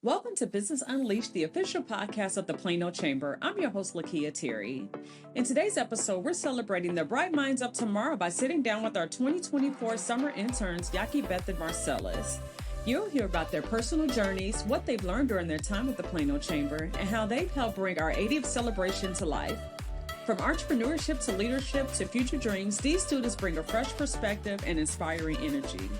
Welcome to Business Unleashed, the official podcast of the Plano Chamber. I'm your host, Lakia Terry. In today's episode, we're celebrating the Bright Minds of Tomorrow by sitting down with our 2024 summer interns, Yakibeth and Marcellus. You'll hear about their personal journeys, what they've learned during their time with the Plano Chamber, and how they've helped bring our 80th celebration to life. From entrepreneurship to leadership to future dreams, these students bring a fresh perspective and inspiring energy.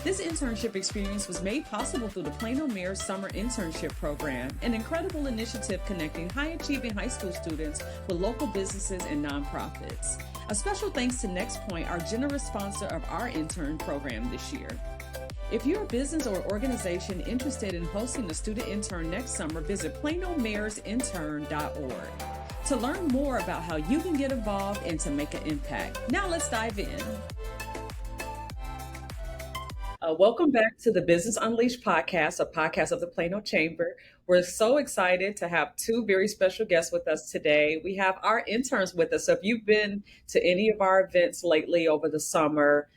This internship experience was made possible through the Plano Mayor's Summer Internship Program, an incredible initiative connecting high-achieving high school students with local businesses and nonprofits. A special thanks to Next Point, our generous sponsor of our intern program this year. If you're a business or organization interested in hosting a student intern next summer, visit planomayorsintern.org to learn more about how you can get involved and to make an impact. Now let's dive in. Welcome back to the Business Unleashed podcast, a podcast of the Plano Chamber. We're so excited to have two very special guests with us today. We have our interns with us. So if you've been to any of our events lately over the summer,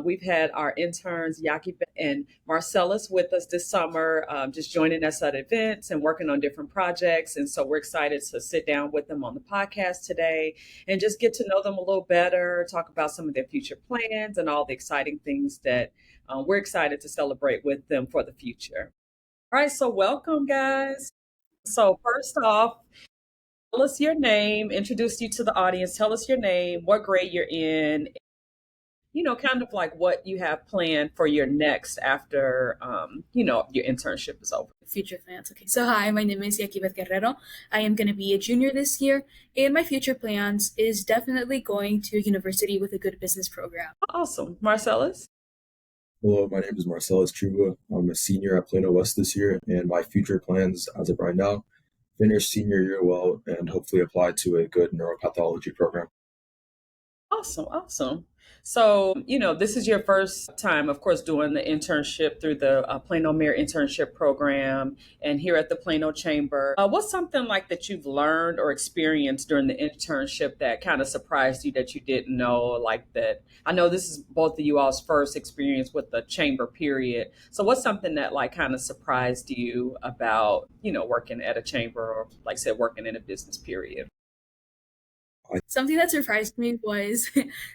we've had our interns, Yakibeth and Marcellus, with us this summer, just joining us at events and working on different projects. And so we're excited to sit down with them on the podcast today and just get to know them a little better, talk about some of their future plans and all the exciting things that we're excited to celebrate with them for the future. All right, so welcome, guys. So first off, tell us your name, introduce you to the audience, tell us your name, what grade you're in, kind of like what you have planned for your next after, your internship is over. Future plans. Okay. So hi, my name is Yakibeth Guerrero. I am going to be a junior this year, and my future plans is definitely going to university with a good business program. Awesome. Marcellus? Hello, my name is Marcellus Chuba. I'm a senior at Plano West this year, and my future plans as of right now, finish senior year well and hopefully apply to a good neuropathology program. Awesome. So, this is your first time, of course, doing the internship through the Plano Mayor Internship Program and here at the Plano Chamber. What's something like that you've learned or experienced during the internship that kind of surprised you that you didn't know, like that? I know this is both of you all's first experience with the chamber period. So what's something that like kind of surprised you about, working at a chamber or like I said, working in a business period? Something that surprised me was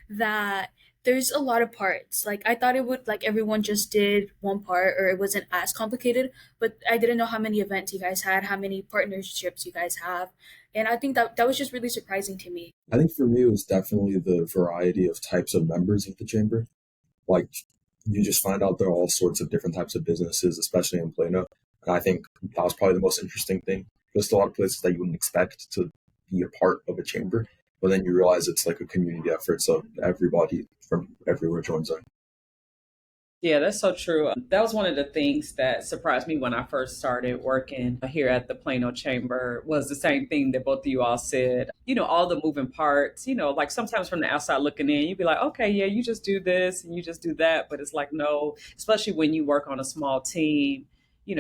that there's a lot of parts. Like I thought it would like everyone just did one part or it wasn't as complicated, but I didn't know how many events you guys had, how many partnerships you guys have. And I think that was just really surprising to me. I think for me, it was definitely the variety of types of members of the chamber. Like you just find out there are all sorts of different types of businesses, especially in Plano. And I think that was probably the most interesting thing. Just a lot of places that you wouldn't expect to be a part of a chamber. But then you realize it's like a community effort, so everybody from everywhere joins in. Yeah, that's so true. That was one of the things that surprised me when I first started working here at the Plano Chamber was the same thing that both of you all said. All the moving parts, like sometimes from the outside looking in, you'd be like, okay, yeah, you just do this and you just do that. But it's like, no, especially when you work on a small team,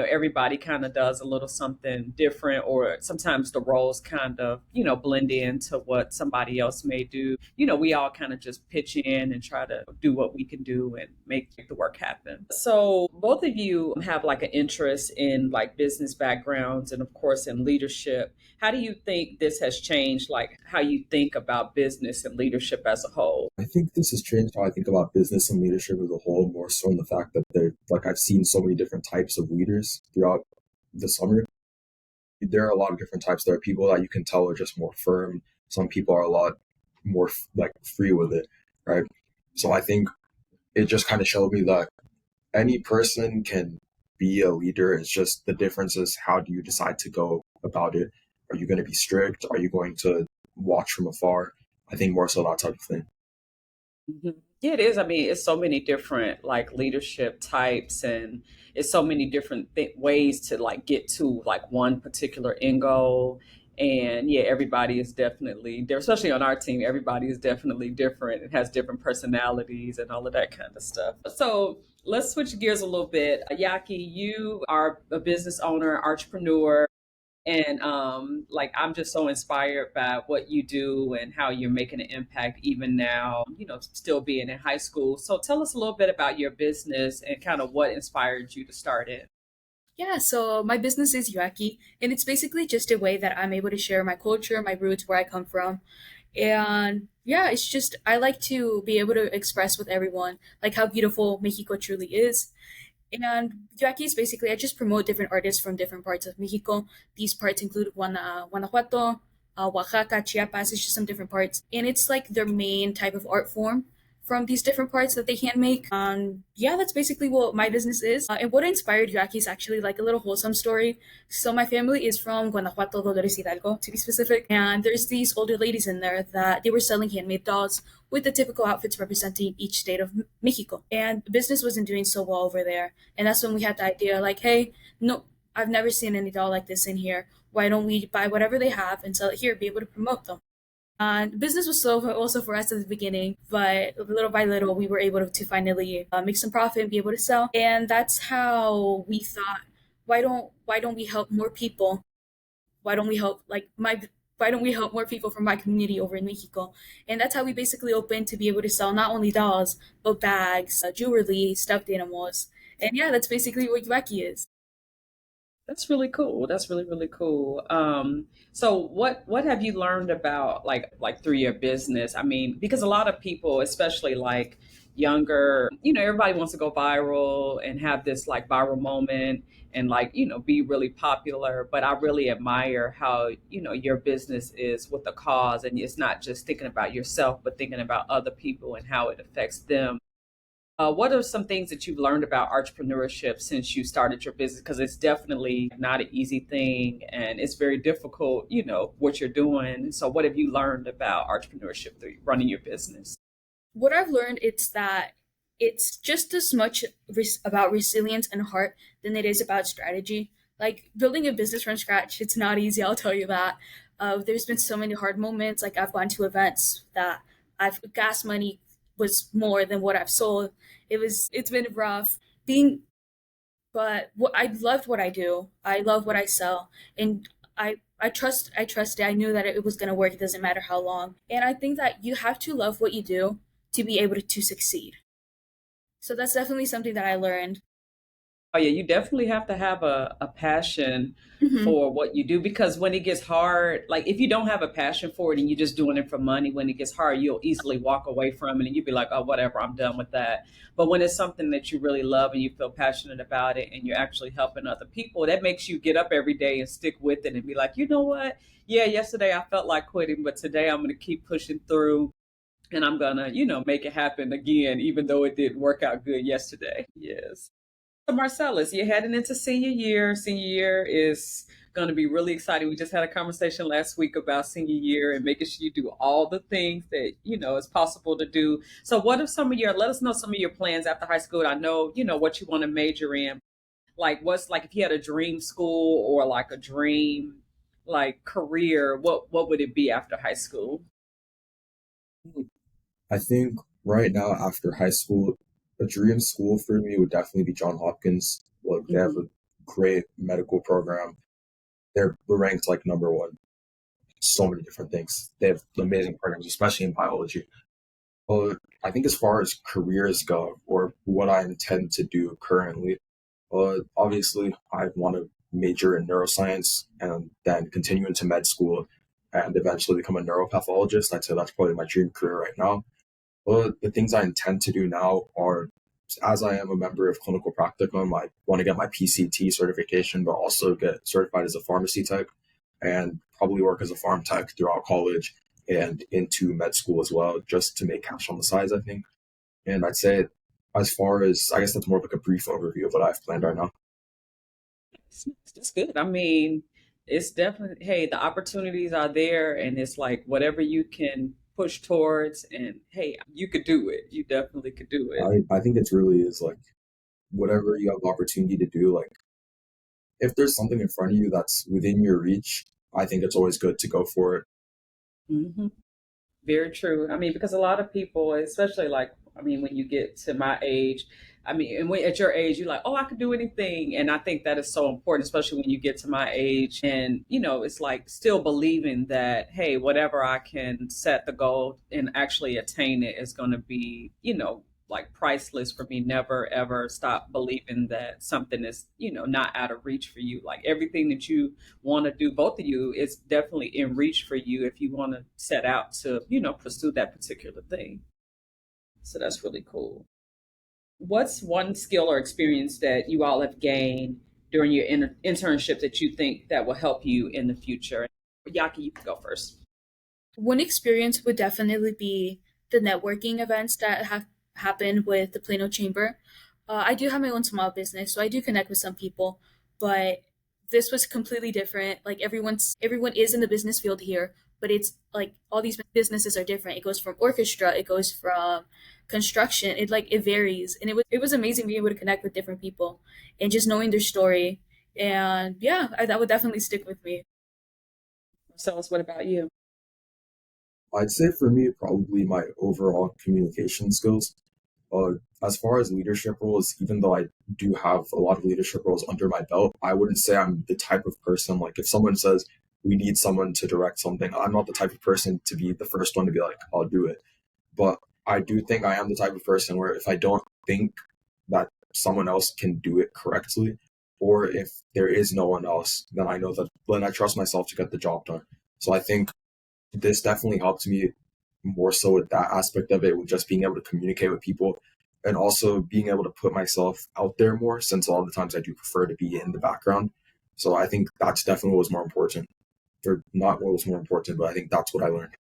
everybody kind of does a little something different, or sometimes the roles kind of, blend into what somebody else may do. We all kind of just pitch in and try to do what we can do and make the work happen. So both of you have like an interest in like business backgrounds and of course in leadership. How do you think this has changed like how you think about business and leadership as a whole? I think this has changed how I think about business and leadership as a whole, more so in the fact that I've seen so many different types of leaders throughout the summer. There are a lot of different types. There are people that you can tell are just more firm. Some people are a lot more like free with it, right? So I think it just kind of showed me that any person can be a leader. It's just the difference is how do you decide to go about it? Are you going to be strict? Are you going to watch from afar? I think more so that type of thing. Mm-hmm. Yeah, it is. I mean, it's so many different like leadership types and it's so many different ways to like get to like one particular end goal. And yeah, everybody is definitely there, especially on our team. Everybody is definitely different. It has different personalities and all of that kind of stuff. So let's switch gears a little bit. Yhoaki, you are a business owner, entrepreneur. And I'm just so inspired by what you do and how you're making an impact even now, still being in high school. So tell us a little bit about your business and kind of what inspired you to start it. Yeah, so my business is Yhoaki, and it's basically just a way that I'm able to share my culture, my roots, where I come from. And yeah, it's just I like to be able to express with everyone like how beautiful Mexico truly is. And Yhoaki is basically I just promote different artists from different parts of Mexico. These parts include Guanajuato, Oaxaca, Chiapas. It's just some different parts, and it's like their main type of art form from these different parts that they can make. Yeah, that's basically what my business is. And what inspired Yhoaki is actually like a little wholesome story. So my family is from Guanajuato, Dolores Hidalgo, to be specific. And there's these older ladies in there that they were selling handmade dolls with the typical outfits representing each state of Mexico. And business wasn't doing so well over there. And that's when we had the idea like, hey, no, I've never seen any doll like this in here. Why don't we buy whatever they have and sell it here, be able to promote them? Business was slow also for us at the beginning, but little by little, we were able to finally make some profit and be able to sell. And that's how we thought, why don't we help more people? Why don't we help like my why don't we help more people from my community over in Mexico? And that's how we basically opened to be able to sell not only dolls but bags, jewelry, stuffed animals, and yeah, that's basically what Yhoaki is. That's really cool. That's really, really cool. So what have you learned about like through your business? I mean, because a lot of people, especially like younger, everybody wants to go viral and have this like viral moment and like, be really popular. But I really admire how, your business is with a cause and it's not just thinking about yourself, but thinking about other people and how it affects them. What are some things that you've learned about entrepreneurship since you started your business? Because it's definitely not an easy thing and it's very difficult, what you're doing. So, what have you learned about entrepreneurship through running your business? What I've learned is that it's just as much about resilience and heart than it is about strategy. Like building a business from scratch, it's not easy. I'll tell you that. There's been so many hard moments. Like I've gone to events that I've gas money was more than what I've sold. It's been rough being, but what I loved what I do. I love what I sell, and I trust it. I knew that it was gonna work. It doesn't matter how long. And I think that you have to love what you do to be able to succeed. So that's definitely something that I learned. Oh yeah, you definitely have to have a passion Hmm. for what you do because when it gets hard, like if you don't have a passion for it and you're just doing it for money, when it gets hard, you'll easily walk away from it and you'll be like, oh, whatever, I'm done with that. But when it's something that you really love and you feel passionate about it and you're actually helping other people, that makes you get up every day and stick with it and be like, you know what? Yeah, yesterday I felt like quitting, but today I'm going to keep pushing through and I'm going to, make it happen again, even though it didn't work out good yesterday. Yes. So Marcellus, you're heading into senior year. Senior year is going to be really exciting. We just had a conversation last week about senior year and making sure you do all the things that is possible to do. So, what are some of your? Let us know some of your plans after high school. I know what you want to major in. Like, what's like if you had a dream school or like a dream like career? What would it be after high school? I think right now after high school, a dream school for me would definitely be Johns Hopkins. Like they have Hmm. a great medical program. They're ranked like number one. So many different things. They have amazing programs, especially in biology. But I think as far as careers go, or what I intend to do currently, obviously I want to major in neuroscience and then continue into med school and eventually become a neuropathologist. I'd say that's probably my dream career right now. But the things I intend to do now are, as I am a member of clinical practicum, I want to get my PCT certification, but also get certified as a pharmacy tech and probably work as a farm tech throughout college and into med school as well, just to make cash on the sides, I think. And I'd say, as far as, I guess that's more of like a brief overview of what I've planned right now. It's good. I mean, it's definitely, hey, the opportunities are there, and it's like whatever you can push towards, and hey, you could do it. You definitely could do it. I think it's really is like whatever you have the opportunity to do, like if there's something in front of you that's within your reach, I think it's always good to go for it. Hmm. Very true. I mean, because a lot of people, especially like, I mean, when you get to my age, I mean, and when at your age, you're like, oh, I could do anything. And I think that is so important, especially when you get to my age. And, it's like still believing that, hey, whatever I can set the goal and actually attain it is going to be, like priceless for me. Never ever stop believing that something is, not out of reach for you. Like everything that you want to do, both of you, is definitely in reach for you if you want to set out to, pursue that particular thing. So that's really cool. What's one skill or experience that you all have gained during your internship that you think that will help you in the future? Yaki, you can go first. One experience would definitely be the networking events that have happened with the Plano Chamber. I do have my own small business, so I do connect with some people, but this was completely different. Like everyone is in the business field here, but it's like all these businesses are different. It goes from orchestra, it goes from construction. It varies, and it was amazing being able to connect with different people and just knowing their story. And yeah, that would definitely stick with me. Marcellus, what about you? I'd say for me, probably my overall communication skills. Uh, as far as leadership roles, even though I do have a lot of leadership roles under my belt, I wouldn't say I'm the type of person, like if someone says we need someone to direct something, I'm not the type of person to be the first one to be like, I'll do it. But I do think I am the type of person where if I don't think that someone else can do it correctly, or if there is no one else, then I know that then I trust myself to get the job done. So I think this definitely helped me more so with that aspect of it, with just being able to communicate with people and also being able to put myself out there more, since a lot of the times I do prefer to be in the background. So I think that's definitely what was more important, or not what was more important, but I think that's what I learned.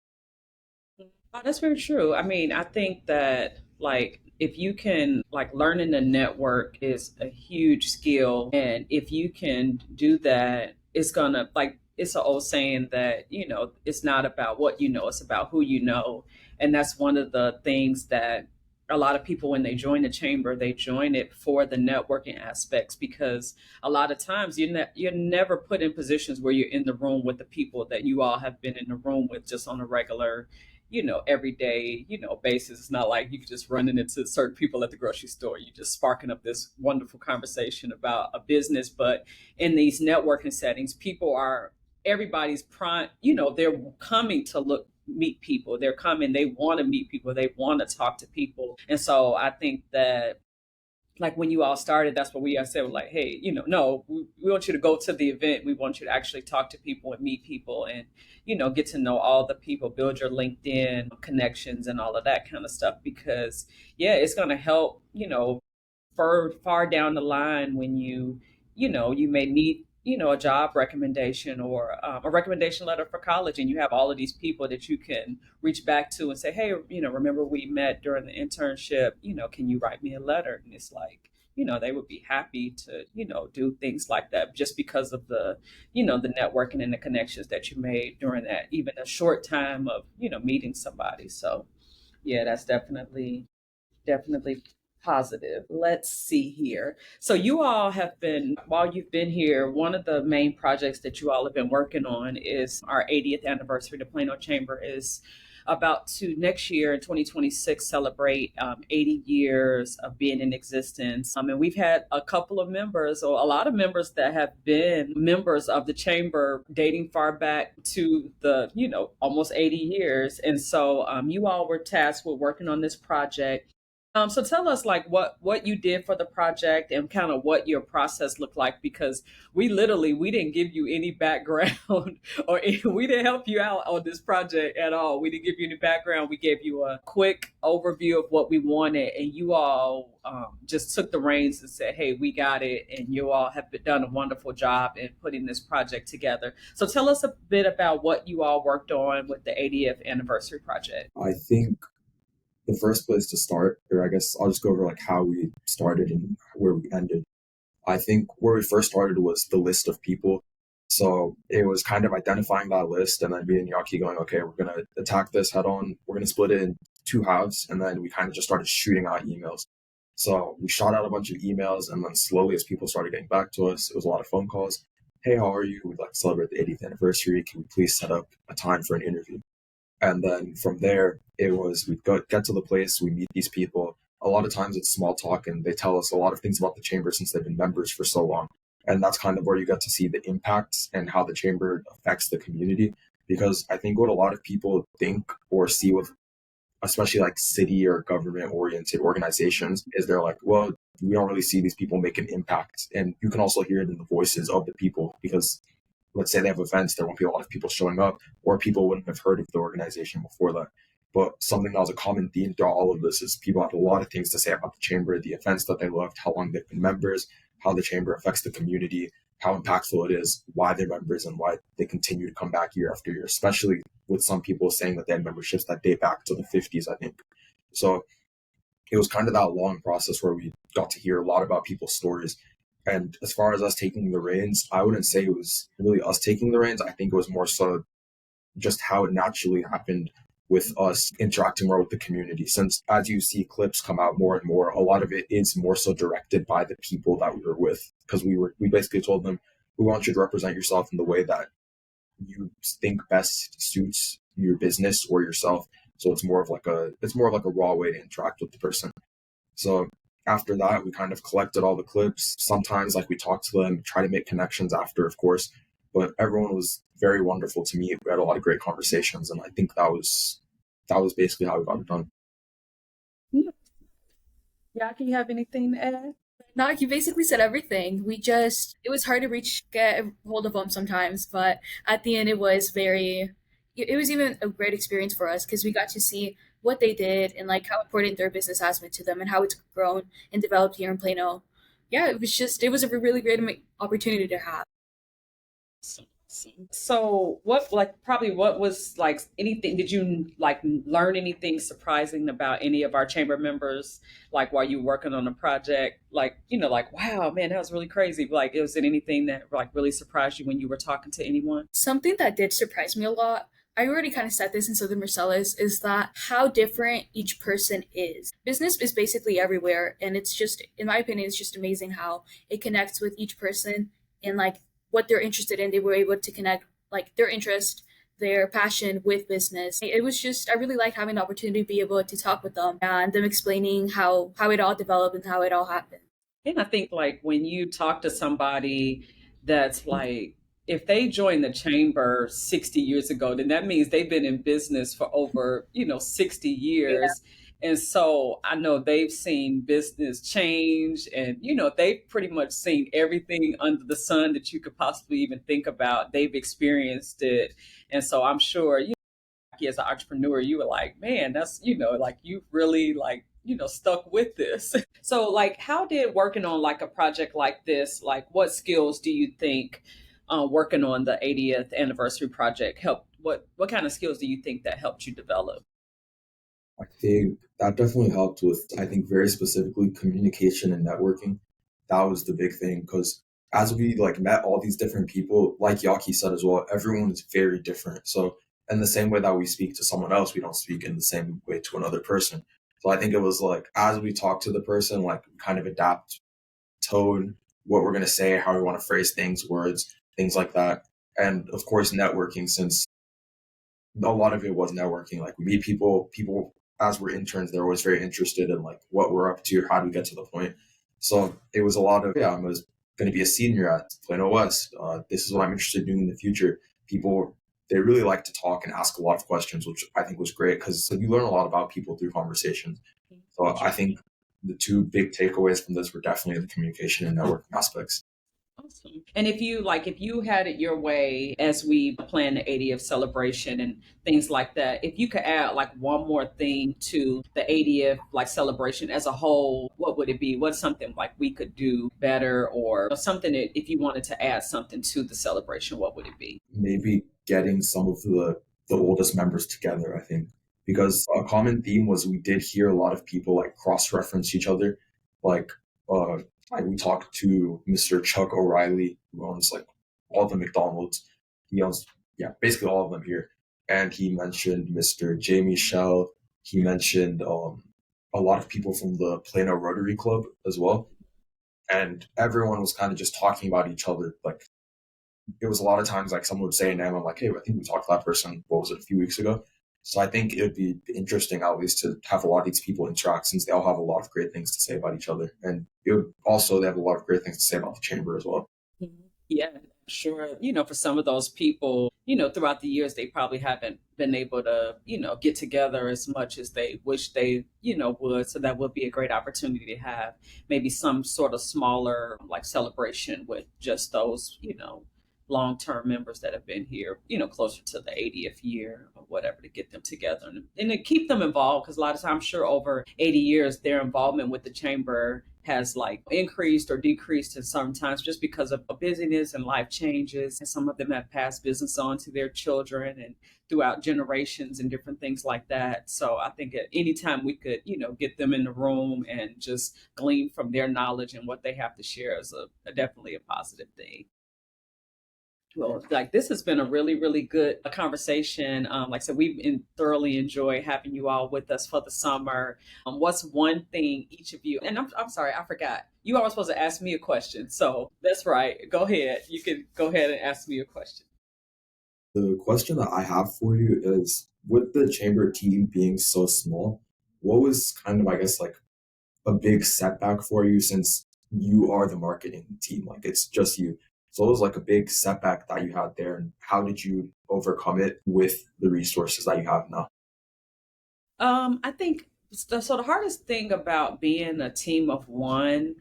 Oh, that's very true. I mean, I think that like if you can like learning the network is a huge skill, and if you can do that, it's gonna like it's an old saying that it's not about what you know, it's about who you know, and that's one of the things that a lot of people when they join the chamber, they join it for the networking aspects because a lot of times you're never put in positions where you're in the room with the people that you all have been in the room with just on a regular everyday, basis. It's not like you just running into certain people at the grocery store. You just sparking up this wonderful conversation about a business. But in these networking settings, people are everybody's prime, they're coming to meet people. They're coming, they want to meet people, they want to talk to people. And so I think that like when you all started, that's what we said, like, hey, no, we want you to go to the event. We want you to actually talk to people and meet people and, get to know all the people, build your LinkedIn connections and all of that kind of stuff. Because, yeah, it's going to help, far down the line when you may need a job recommendation or a recommendation letter for college, and you have all of these people that you can reach back to and say, hey, remember we met during the internship, can you write me a letter? And it's like, they would be happy to do things like that just because of the networking and the connections that you made during that, even a short time of meeting somebody. So yeah, that's definitely positive. Let's see here. So you all have been, while you've been here, one of the main projects that you all have been working on is our 80th anniversary. The Plano Chamber is about to next year in 2026 celebrate 80 years of being in existence. And we've had a couple of members, or a lot of members that have been members of the chamber dating far back to the, almost 80 years. And so you all were tasked with working on this project. So tell us like what you did for the project and kind of what your process looked like, because we didn't give you any background or we didn't help you out on this project at all. We didn't give you any background. We gave you a quick overview of what we wanted, and you all just took the reins and said, "Hey, we got it," and you all have done a wonderful job in putting this project together. So tell us a bit about what you all worked on with the 80th anniversary project. I think the first place to start, or I guess I'll just go over like how we started and where we ended. I think where we first started was the list of people. So it was kind of identifying that list and then me and Yhoaki going, okay, we're going to attack this head on. We're going to split it in two halves. And then we kind of just started shooting out emails. So we shot out a bunch of emails, and then slowly as people started getting back to us, it was a lot of phone calls. Hey, how are you? We'd like to celebrate the 80th anniversary. Can we please set up a time for an interview? And then from there, it was we get to the place, we meet these people. A lot of times it's small talk, and they tell us a lot of things about the chamber since they've been members for so long. And that's kind of where you get to see the impacts and how the chamber affects the community. Because I think what a lot of people think or see with especially like city or government oriented organizations, is they're like, well, we don't really see these people make an impact. And you can also hear it in the voices of the people, because let's say they have events, there won't be a lot of people showing up, or people wouldn't have heard of the organization before that. But something that was a common theme throughout all of this is people have a lot of things to say about the chamber, the events that they loved, how long they've been members, how the chamber affects the community, how impactful it is, why they're members, and why they continue to come back year after year, especially with some people saying that they had memberships that date back to the 50s, I think. So it was kind of that long process where we got to hear a lot about people's stories. And as far as us taking the reins, I wouldn't say it was really us taking the reins. I think it was more so just how it naturally happened with us interacting more with the community. Since as you see clips come out more and more, a lot of it is more so directed by the people that we were with. Because we basically told them, we want you to represent yourself in the way that you think best suits your business or yourself. So it's more of like a raw way to interact with the person. So after that, we kind of collected all the clips. Sometimes like we talked to them, try to make connections after, of course, but everyone was very wonderful to me. We had a lot of great conversations, and I think that was basically how we got it done. Yhoaki, you have anything to add? No, you basically said everything. It was hard to get a hold of them sometimes, but at the end, it was even a great experience for us because we got to see what they did and like how important their business has been to them and how it's grown and developed here in Plano. Yeah, it was a really great opportunity to have. So what was like anything, did you like learn anything surprising about any of our chamber members, like while you were working on a project, like, like, wow, man, that was really crazy. Like, was it anything that like really surprised you when you were talking to anyone? Something that did surprise me a lot, I already kind of said this in Southern Marcellus, is that how different each person is. Business is basically everywhere, and it's just, in my opinion, it's just amazing how it connects with each person and like what they're interested in. They were able to connect like their interest, their passion with business. It was just, I really like having the opportunity to be able to talk with them and them explaining how it all developed and how it all happened. And I think like when you talk to somebody that's like, if they joined the chamber 60 years ago, then that means they've been in business for over, 60 Yeah. years. And so I know they've seen business change and, they've pretty much seen everything under the sun that you could possibly even think about. They've experienced it. And so I'm sure, as an entrepreneur, you were like, man, that's, like you really like, stuck with this. So like, how did working on like a project like this, like what skills do you think working on the 80th anniversary project helped? What kind of skills do you think that helped you develop? I think that definitely helped with, I think very specifically, communication and networking. That was the big thing, because as we like met all these different people, like Yaki said as well, everyone is very different. So in the same way that we speak to someone else, we don't speak in the same way to another person. So I think it was like, as we talk to the person, like kind of adapt tone, what we're going to say, how we want to phrase things, words, things like that. And of course, networking, since a lot of it was networking. Like we meet people as we're interns, they're always very interested in like what we're up to, how do we get to the point. So it was a lot of, yeah, I was going to be a senior at Plano West. This is what I'm interested in doing in the future. People, they really like to talk and ask a lot of questions, which I think was great because you learn a lot about people through conversations. So I think the two big takeaways from this were definitely the communication and networking aspects. Awesome. And if you had it your way as we plan the 80th celebration and things like that, if you could add like one more thing to the 80th like celebration as a whole, what would it be? What's something like we could do better, or something that if you wanted to add something to the celebration, what would it be? Maybe getting some of the oldest members together, I think, because a common theme was we did hear a lot of people like cross-reference each other. Like uh we talked to Mr. Chuck O'Reilly, who owns like all the McDonald's. He owns, yeah, basically all of them here. And he mentioned Mr. Jamie Shell. He mentioned a lot of people from the Plano Rotary Club as well. And everyone was kind of just talking about each other. Like it was a lot of times like someone would say a name, I'm like, hey, I think we talked to that person, what was it, a few weeks ago? So I think it would be interesting at least to have a lot of these people interact, since they all have a lot of great things to say about each other. And it would also, they have a lot of great things to say about the chamber as well. Yeah, Sure. For some of those people, throughout the years, they probably haven't been able to, get together as much as they wish they, would. So that would be a great opportunity to have maybe some sort of smaller like celebration with just those, long-term members that have been here, closer to the 80th year or whatever to get them together and to keep them involved. Because a lot of times, I'm sure over 80 years, their involvement with the chamber has like increased or decreased in some times just because of busyness and life changes. And some of them have passed business on to their children and throughout generations and different things like that. So I think at any time we could, get them in the room and just glean from their knowledge and what they have to share is definitely a positive thing. Well, like this has been a really, really good conversation. Like I said, thoroughly enjoyed having you all with us for the summer. What's one thing each of you, and I'm sorry, I forgot. You all were supposed to ask me a question. So that's right. Go ahead. You can go ahead and ask me a question. The question that I have for you is, with the chamber team being so small, what was kind of, I guess, like a big setback for you since you are the marketing team? Like it's just you. So it was like a big setback that you had there, and how did you overcome it with the resources that you have now? I think so. The hardest thing about being a team of one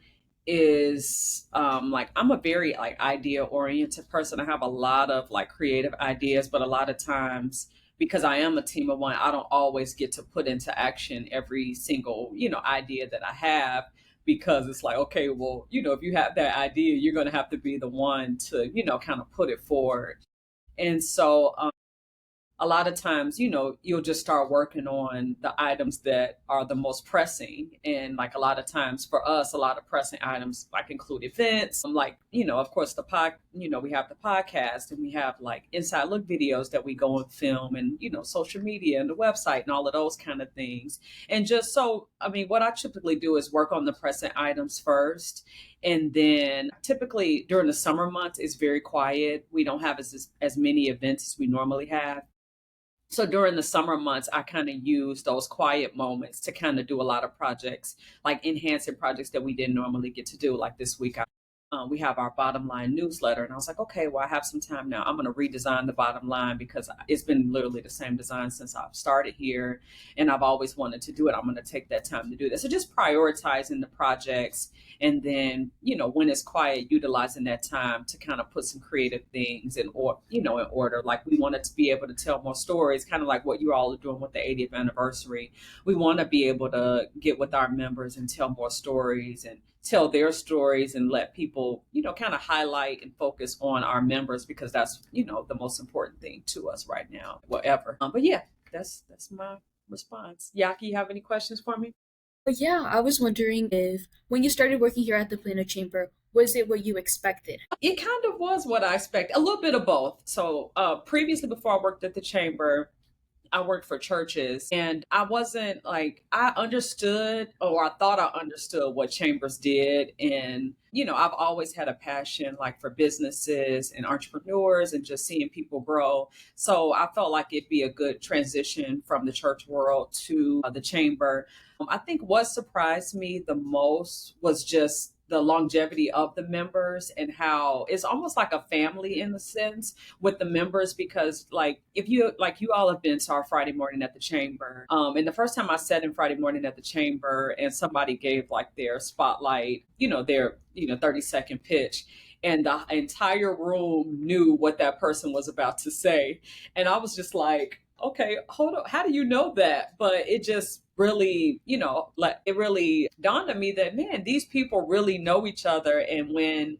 is like I'm a very like idea oriented person. I have a lot of like creative ideas, but a lot of times because I am a team of one, I don't always get to put into action every single, idea that I have because it's like, okay, well, if you have that idea, you're going to have to be the one to, kind of put it forward. And so a lot of times, you'll just start working on the items that are the most pressing. And like a lot of times for us, a lot of pressing items like include events, like, of course, we have the podcast and we have like inside look videos that we go and film and, social media and the website and all of those kind of things. And just so, I mean, what I typically do is work on the pressing items first. And then typically during the summer months, it's very quiet. We don't have as many events as we normally have. So during the summer months, I kind of use those quiet moments to kind of do a lot of projects, like enhancing projects that we didn't normally get to do. Like this week, we have our bottom line newsletter. And I was like, okay, well, I have some time now. I'm going to redesign the bottom line because it's been literally the same design since I've started here. And I've always wanted to do it. I'm going to take that time to do this. So just prioritizing the projects. And then, when it's quiet, utilizing that time to kind of put some creative things in order. Like we wanted to be able to tell more stories, kind of like what you all are doing with the 80th anniversary. We want to be able to get with our members and tell more stories and tell their stories and let people, kind of highlight and focus on our members because that's, the most important thing to us right now, whatever. But yeah, that's my response. Yaki, you have any questions for me? But yeah, I was wondering if when you started working here at the Plano Chamber, was it what you expected? It kind of was what I expected, a little bit of both. So previously, before I worked at the chamber, I worked for churches and I wasn't like, I understood or I thought I understood what chambers did. And, I've always had a passion like for businesses and entrepreneurs and just seeing people grow. So I felt like it'd be a good transition from the church world to the chamber. I think what surprised me the most was just the longevity of the members and how it's almost like a family in a sense with the members because like if you like you all have been to our Friday morning at the chamber and the first time I sat in Friday morning at the chamber and somebody gave like their spotlight their 30-second pitch and the entire room knew what that person was about to say and I was just like okay, hold on. How do you know that? But it just really, like it really dawned on me that, man, these people really know each other. And when,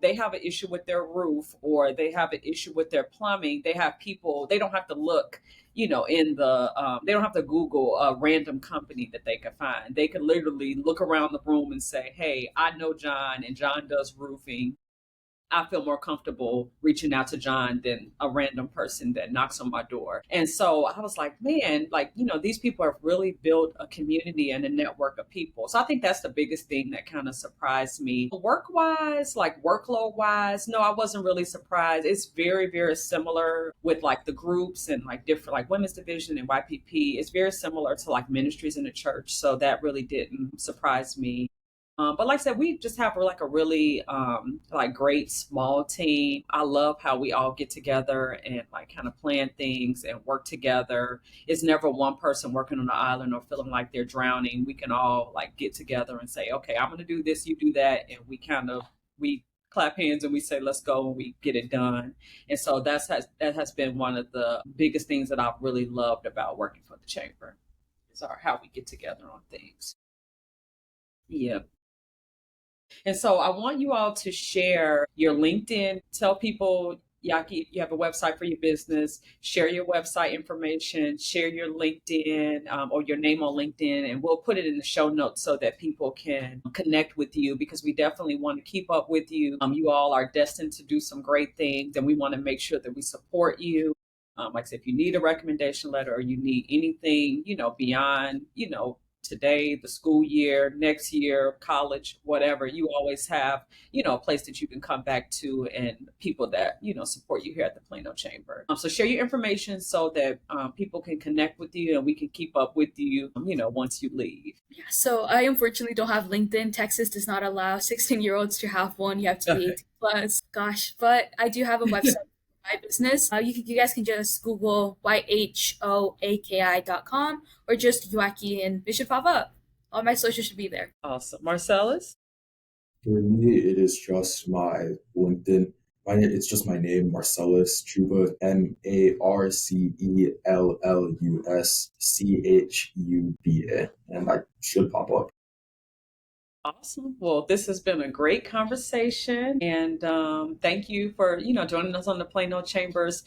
they have an issue with their roof or they have an issue with their plumbing, they have people, they don't have to look, they don't have to Google a random company that they can find. They can literally look around the room and say, hey, I know John and John does roofing. I feel more comfortable reaching out to John than a random person that knocks on my door. And so I was like, man, like, these people have really built a community and a network of people. So I think that's the biggest thing that kind of surprised me. Work wise, like workload wise, no, I wasn't really surprised. It's very, very similar with like the groups and like different, like women's division and YPP. It's very similar to like ministries in the church. So that really didn't surprise me. But like I said, we just have like a really like great small team. I love how we all get together and like kind of plan things and work together. It's never one person working on the island or feeling like they're drowning. We can all like get together and say, okay, I'm gonna do this, you do that, and we clap hands and we say, let's go, and we get it done. And so that has been one of the biggest things that I've really loved about working for the chamber is how we get together on things. Yeah. And so I want you all to share your LinkedIn. Tell people, Yaki, you have a website for your business. Share your website information. Share your LinkedIn or your name on LinkedIn, and we'll put it in the show notes so that people can connect with you because we definitely want to keep up with you. You all are destined to do some great things, and we want to make sure that we support you. Like I said, if you need a recommendation letter or you need anything, beyond, today, the school year, next year, college, whatever, you always have, a place that you can come back to and people that, support you here at the Plano Chamber. So share your information so that people can connect with you and we can keep up with you, once you leave. Yeah, so I unfortunately don't have LinkedIn. Texas does not allow 16-year-olds to have one. You have to be 18 plus. Gosh, but I do have a website for my business. You guys can just Google YHOAKI.com or just Yhoaki and it should pop up. All my socials should be there. Awesome. Marcellus? For me, it is just my LinkedIn. It's just my name, Marcellus Chuba, MarcellusChuba, and that should pop up. Awesome. Well, this has been a great conversation, and thank you for joining us on the Plano Chambers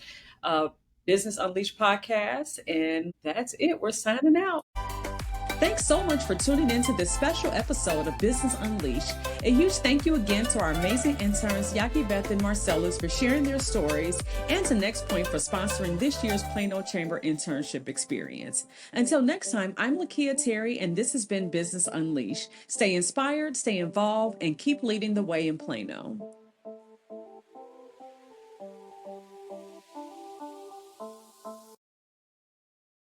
Business Unleashed podcast. And that's it. We're signing out. Thanks so much for tuning in to this special episode of Business Unleashed. A huge thank you again to our amazing interns, Yakibeth and Marcellus, for sharing their stories, and to Next Point for sponsoring this year's Plano Chamber internship experience. Until next time, I'm Lakia Terry, and this has been Business Unleashed. Stay inspired, stay involved, and keep leading the way in Plano.